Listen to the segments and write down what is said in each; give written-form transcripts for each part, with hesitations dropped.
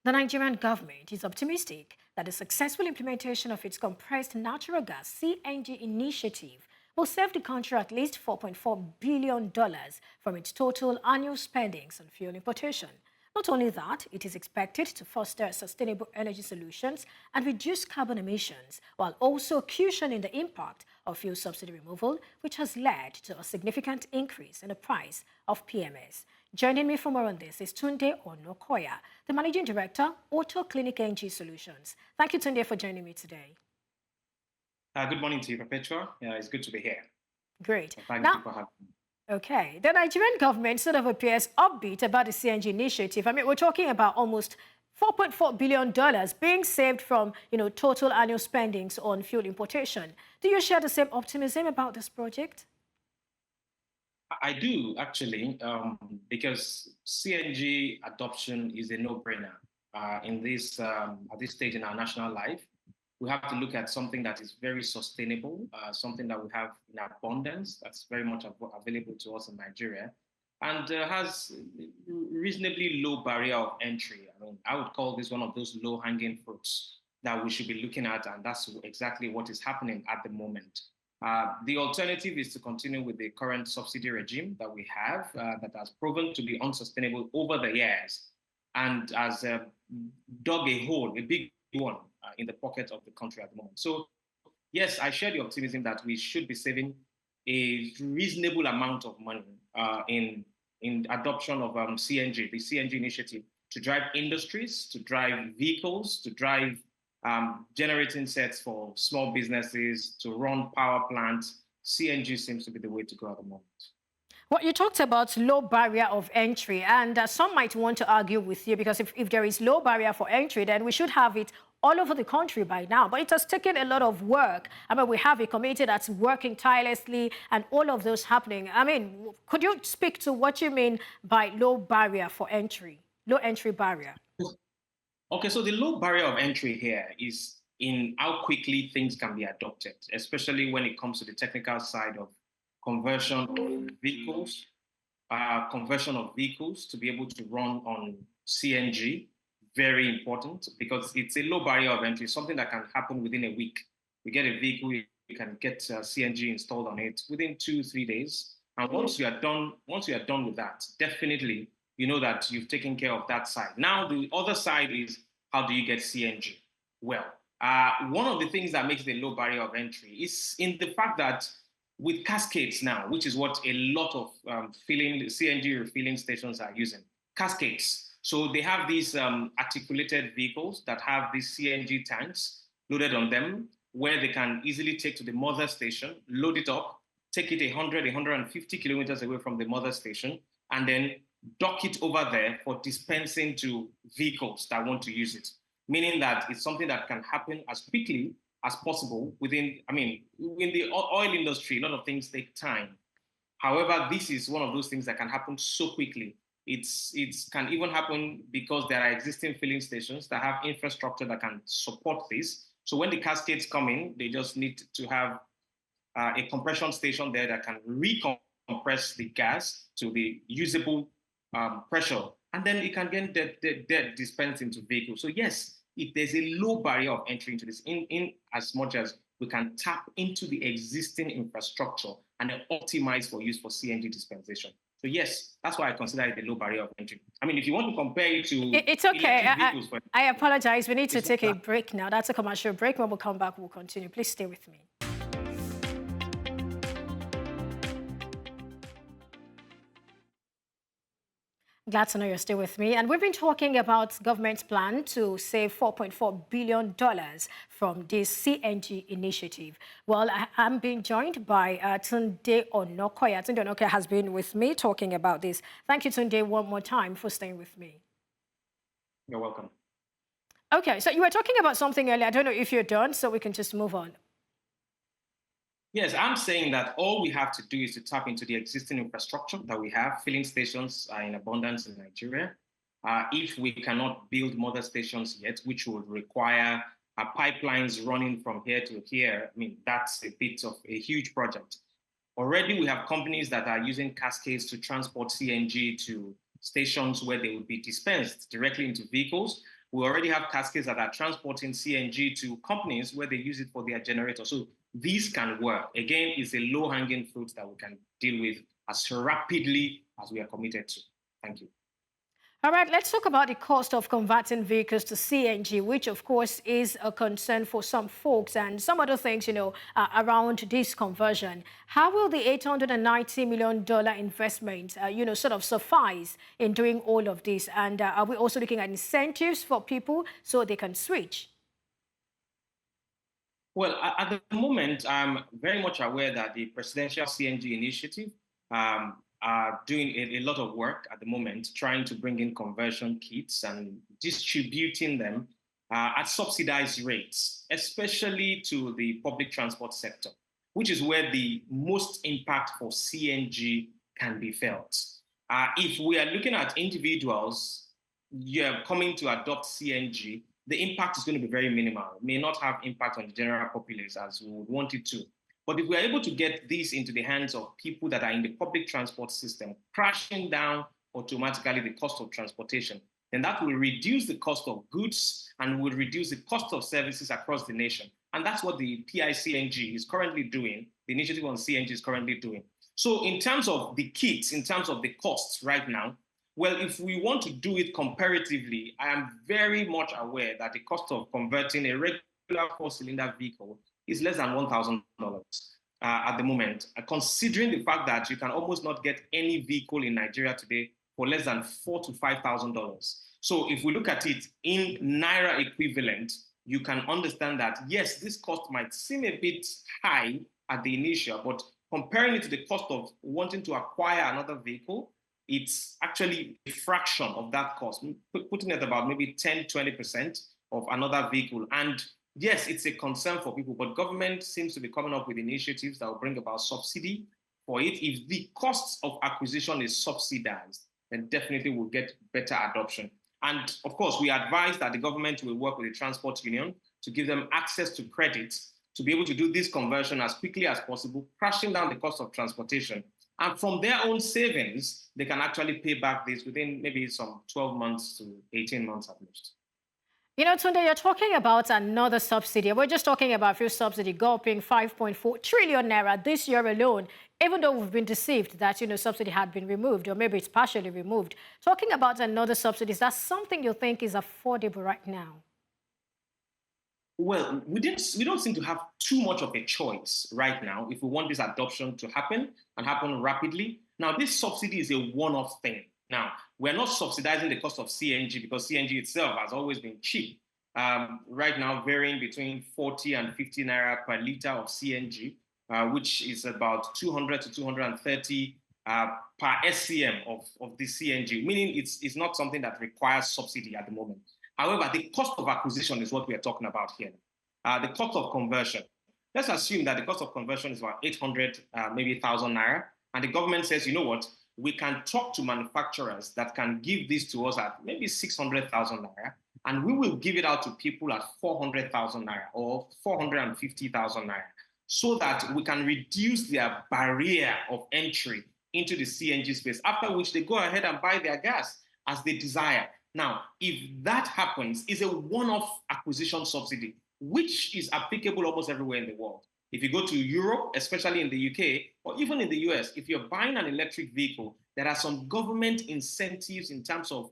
The Nigerian government is optimistic that the successful implementation of its compressed natural gas CNG initiative will save the country at least $4.4 billion from its total annual spendings on fuel importation. Not only that, it is expected to foster sustainable energy solutions and reduce carbon emissions, while also cushioning the impact of fuel subsidy removal, which has led to a significant increase in the price of PMS. Joining me for more on this is Tunde Onakoya, the Managing Director, AutoClinicNG Solutions. Thank you, Tunde, for joining me today. Good morning to you, Perpetua. It's good to be here. Great. Thank you for having me. Okay. The Nigerian government sort of appears upbeat about the CNG initiative. I mean, we're talking about almost $4.4 billion being saved from, total annual spendings on fuel importation. Do you share the same optimism about this project? I do, actually, because CNG adoption is a no-brainer at this stage in our national life. We have to look at something that is very sustainable, something that we have in abundance, that's very much available to us in Nigeria, and has reasonably low barrier of entry. I mean, I would call this one of those low-hanging fruits that we should be looking at, and that's exactly what is happening at the moment. The alternative is to continue with the current subsidy regime that we have that has proven to be unsustainable over the years and has dug a hole, a big one, in the pocket of the country at the moment. So, yes, I share the optimism that we should be saving a reasonable amount of money in adoption of CNG, the CNG initiative, to drive industries, to drive vehicles, to drive generating sets for small businesses, to run power plants. CNG seems to be the way to go at the moment. Well, you talked about low barrier of entry, and some might want to argue with you because if there is low barrier for entry, then we should have it all over the country by now. But it has taken a lot of work. I mean, we have a committee that's working tirelessly and all of those happening. I mean, could you speak to what you mean by low barrier for entry, low entry barrier? Okay, so the low barrier of entry here is in how quickly things can be adopted, especially when it comes to the technical side of conversion of vehicles, to be able to run on CNG. Very important because it's a low barrier of entry, something that can happen within a week. You get a vehicle, you can get CNG installed on it within 2-3 days. And once you are done with that, definitely you know that you've taken care of that side. Now, the other side is how do you get CNG? Well, one of the things that makes it a low barrier of entry is in the fact that with cascades now, which is what a lot of CNG refilling stations are using, cascades. So they have these articulated vehicles that have these CNG tanks loaded on them where they can easily take to the mother station, load it up, take it 100, 150 kilometers away from the mother station, and then dock it over there for dispensing to vehicles that want to use it. Meaning that it's something that can happen as quickly as possible in the oil industry, a lot of things take time. However, this is one of those things that can happen so quickly. It can even happen because there are existing filling stations that have infrastructure that can support this. So when the cascades come in, they just need to have a compression station there that can recompress the gas to the usable pressure, and then it can get dispensed into vehicles. So yes, there's a low barrier of entry into this in as much as we can tap into the existing infrastructure and then optimize for use for CNG dispensation. So yes, that's why I consider it a low barrier of entry. I mean, if you want to compare it to it's okay. I apologize. We need to take a break now. That's a commercial break. When we come back, we'll continue. Please stay with me. Glad to know you're still with me. And we've been talking about government's plan to save $4.4 billion from this CNG initiative. Well, I'm being joined by Tunde Onakoya. Tunde Onakoya has been with me talking about this. Thank you, Tunde, one more time for staying with me. You're welcome. Okay, so you were talking about something earlier. I don't know if you're done, so we can just move on. Yes, I'm saying that all we have to do is to tap into the existing infrastructure that we have. Filling stations are in abundance in Nigeria. If we cannot build mother stations yet, which would require pipelines running from here to here, I mean, that's a bit of a huge project. Already we have companies that are using cascades to transport CNG to stations where they would be dispensed directly into vehicles. We already have cascades that are transporting CNG to companies where they use it for their generator. So these can work. Again, it's a low-hanging fruit that we can deal with as rapidly as we are committed to. Thank you. All right, let's talk about the cost of converting vehicles to CNG, which of course is a concern for some folks and some other things, around this conversion. How will the $890 million investment, sort of suffice in doing all of this? And are we also looking at incentives for people so they can switch? Well, at the moment, I'm very much aware that the presidential CNG initiative are doing a lot of work at the moment, trying to bring in conversion kits and distributing them at subsidized rates, especially to the public transport sector, which is where the most impact for CNG can be felt. If we are looking at individuals coming to adopt CNG, the impact is going to be very minimal. It may not have impact on the general populace as we would want it to. But if we're able to get this into the hands of people that are in the public transport system, crashing down automatically the cost of transportation, then that will reduce the cost of goods and will reduce the cost of services across the nation. And that's what the PICNG is currently doing, the initiative on CNG is currently doing. So in terms of the kits, in terms of the costs right now, well, if we want to do it comparatively, I am very much aware that the cost of converting a regular four-cylinder vehicle is less than $1,000 at the moment, considering the fact that you can almost not get any vehicle in Nigeria today for less than $4,000 to $5,000. So if we look at it in Naira equivalent, you can understand that, yes, this cost might seem a bit high at the initial, but comparing it to the cost of wanting to acquire another vehicle, it's actually a fraction of that cost, putting it about maybe 10, 20% of another vehicle. And yes, it's a concern for people, but government seems to be coming up with initiatives that will bring about subsidy for it. If the cost of acquisition is subsidized, then definitely we'll get better adoption. And of course, we advise that the government will work with the transport union to give them access to credit to be able to do this conversion as quickly as possible, crashing down the cost of transportation. And from their own savings, they can actually pay back this within maybe some 12 months to 18 months at most. Tunde, you're talking about another subsidy. We're just talking about fuel subsidy gulping 5.4 trillion naira this year alone, even though we've been deceived that, subsidy had been removed, or maybe it's partially removed. Talking about another subsidy, is that something you think is affordable right now? Well, we don't seem to have too much of a choice right now if we want this adoption to happen and happen rapidly. Now, this subsidy is a one-off thing. Now, we're not subsidizing the cost of CNG because CNG itself has always been cheap. Right now, varying between 40 and 50 naira per liter of CNG, which is about 200 to 230 per SCM of the CNG, meaning it's not something that requires subsidy at the moment. However, the cost of acquisition is what we are talking about here. The cost of conversion. Let's assume that the cost of conversion is about 800, maybe 1,000 naira. And the government says, you know what, we can talk to manufacturers that can give this to us at maybe 600,000 naira, and we will give it out to people at 400,000 naira or 450,000 naira so that we can reduce their barrier of entry into the CNG space, after which they go ahead and buy their gas as they desire. Now, if that happens, it's a one-off acquisition subsidy, which is applicable almost everywhere in the world. If you go to Europe, especially in the UK, or even in the US, if you're buying an electric vehicle, there are some government incentives in terms of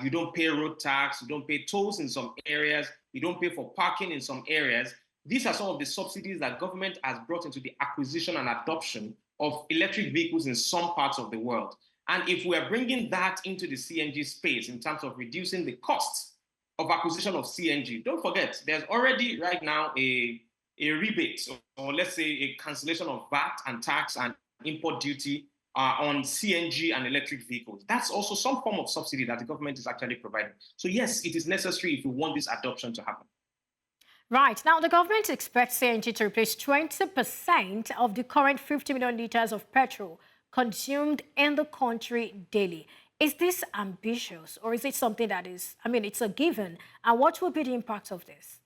you don't pay road tax, you don't pay tolls in some areas, you don't pay for parking in some areas. These are some of the subsidies that government has brought into the acquisition and adoption of electric vehicles in some parts of the world. And if we are bringing that into the CNG space in terms of reducing the costs of acquisition of CNG, don't forget, there's already right now a rebate, or let's say a cancellation of VAT and tax and import duty on CNG and electric vehicles. That's also some form of subsidy that the government is actually providing. So yes, it is necessary if we want this adoption to happen. Right. Now, the government expects CNG to replace 20% of the current 50 million litres of petrol consumed in the country daily. Is this ambitious, or is it something that is, it's a given? And what will be the impact of this?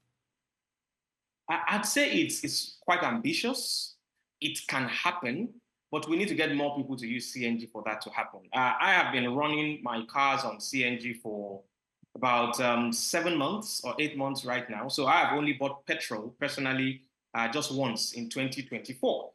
I'd say it's quite ambitious. It can happen, but we need to get more people to use CNG for that to happen. I have been running my cars on CNG for about 7 months or 8 months right now. So I have only bought petrol personally just once in 2024,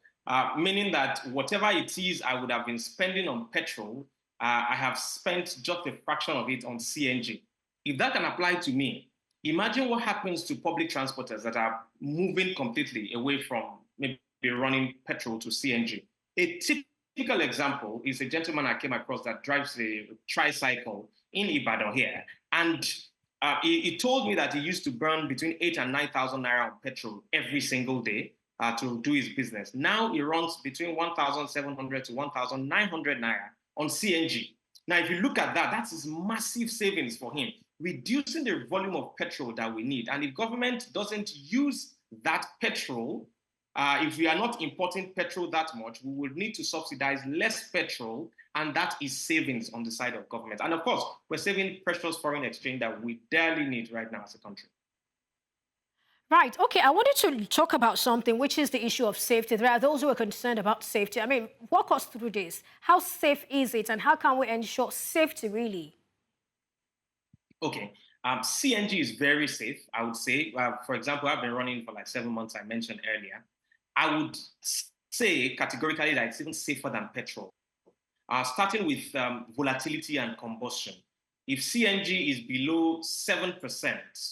meaning that whatever it is I would have been spending on petrol, I have spent just a fraction of it on CNG. If that can apply to me, imagine what happens to public transporters that are moving completely away from maybe running petrol to CNG. A typical example is a gentleman I came across that drives a tricycle in Ibadan here. And he told me that he used to burn between 8,000 and 9,000 naira on petrol every single day to do his business. Now he runs between 1,700 to 1,900 naira on CNG. Now, if you look at that, that is massive savings for him, reducing the volume of petrol that we need. And if government doesn't use that petrol, if we are not importing petrol that much, we will need to subsidize less petrol, and that is savings on the side of government. And of course, we're saving precious foreign exchange that we barely need right now as a country. Right. Okay. I wanted to talk about something, which is the issue of safety. There are those who are concerned about safety. I mean, walk us through this. How safe is it, and how can we ensure safety really? Okay. CNG is very safe, I would say. For example, I've been running for like 7 months, I mentioned earlier. I would say categorically that it's even safer than petrol. Starting with volatility and combustion. If CNG is below 7%,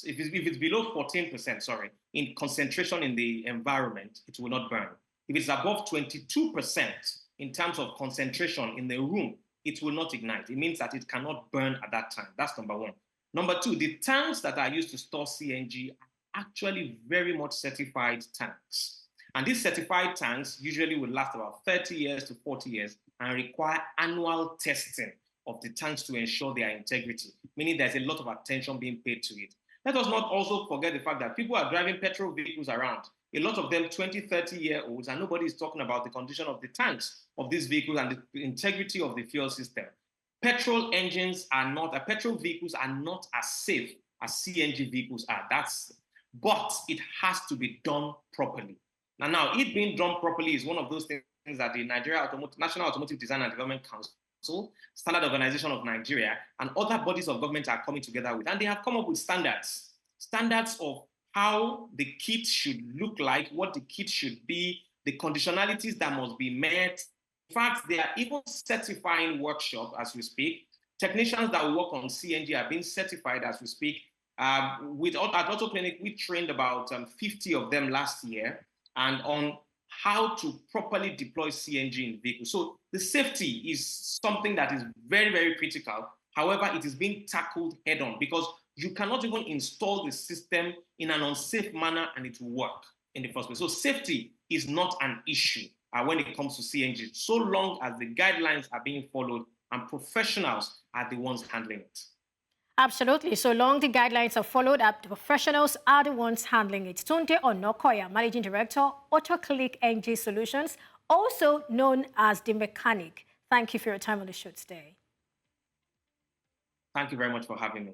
if it's below 14%, sorry, in concentration in the environment, it will not burn. If it's above 22% in terms of concentration in the room, it will not ignite. It means that it cannot burn at that time. That's number one. Number two, the tanks that are used to store CNG are actually very much certified tanks. And these certified tanks usually will last about 30 years to 40 years and require annual testing of the tanks to ensure their integrity, meaning there's a lot of attention being paid to it. Let us not also forget the fact that people are driving petrol vehicles around, a lot of them 20, 30-year-olds, and nobody is talking about the condition of the tanks of these vehicles and the integrity of the fuel system. Petrol vehicles are not as safe as CNG vehicles are. But it has to be done properly. Now, it being done properly is one of those things that the National Automotive Design and Development Council, Standard Organization of Nigeria, and other bodies of government are coming together with. And they have come up with standards of how the kit should look like, what the kit should be, the conditionalities that must be met. In fact, they are even certifying workshop as we speak. Technicians that work on CNG are being certified as we speak. At AutoClinic, we trained about 50 of them last year, and on how to properly deploy CNG in vehicles. So the safety is something that is very, very critical. However, it is being tackled head on because you cannot even install the system in an unsafe manner and it will work in the first place. So safety is not an issue when it comes to CNG, so long as the guidelines are being followed and professionals are the ones handling it. Absolutely. So long the guidelines are followed up, the professionals are the ones handling it. Tunde Onakoya, Managing Director, AutoClinicNG Solutions, also known as the mechanic. Thank you for your time on the show today. Thank you very much for having me.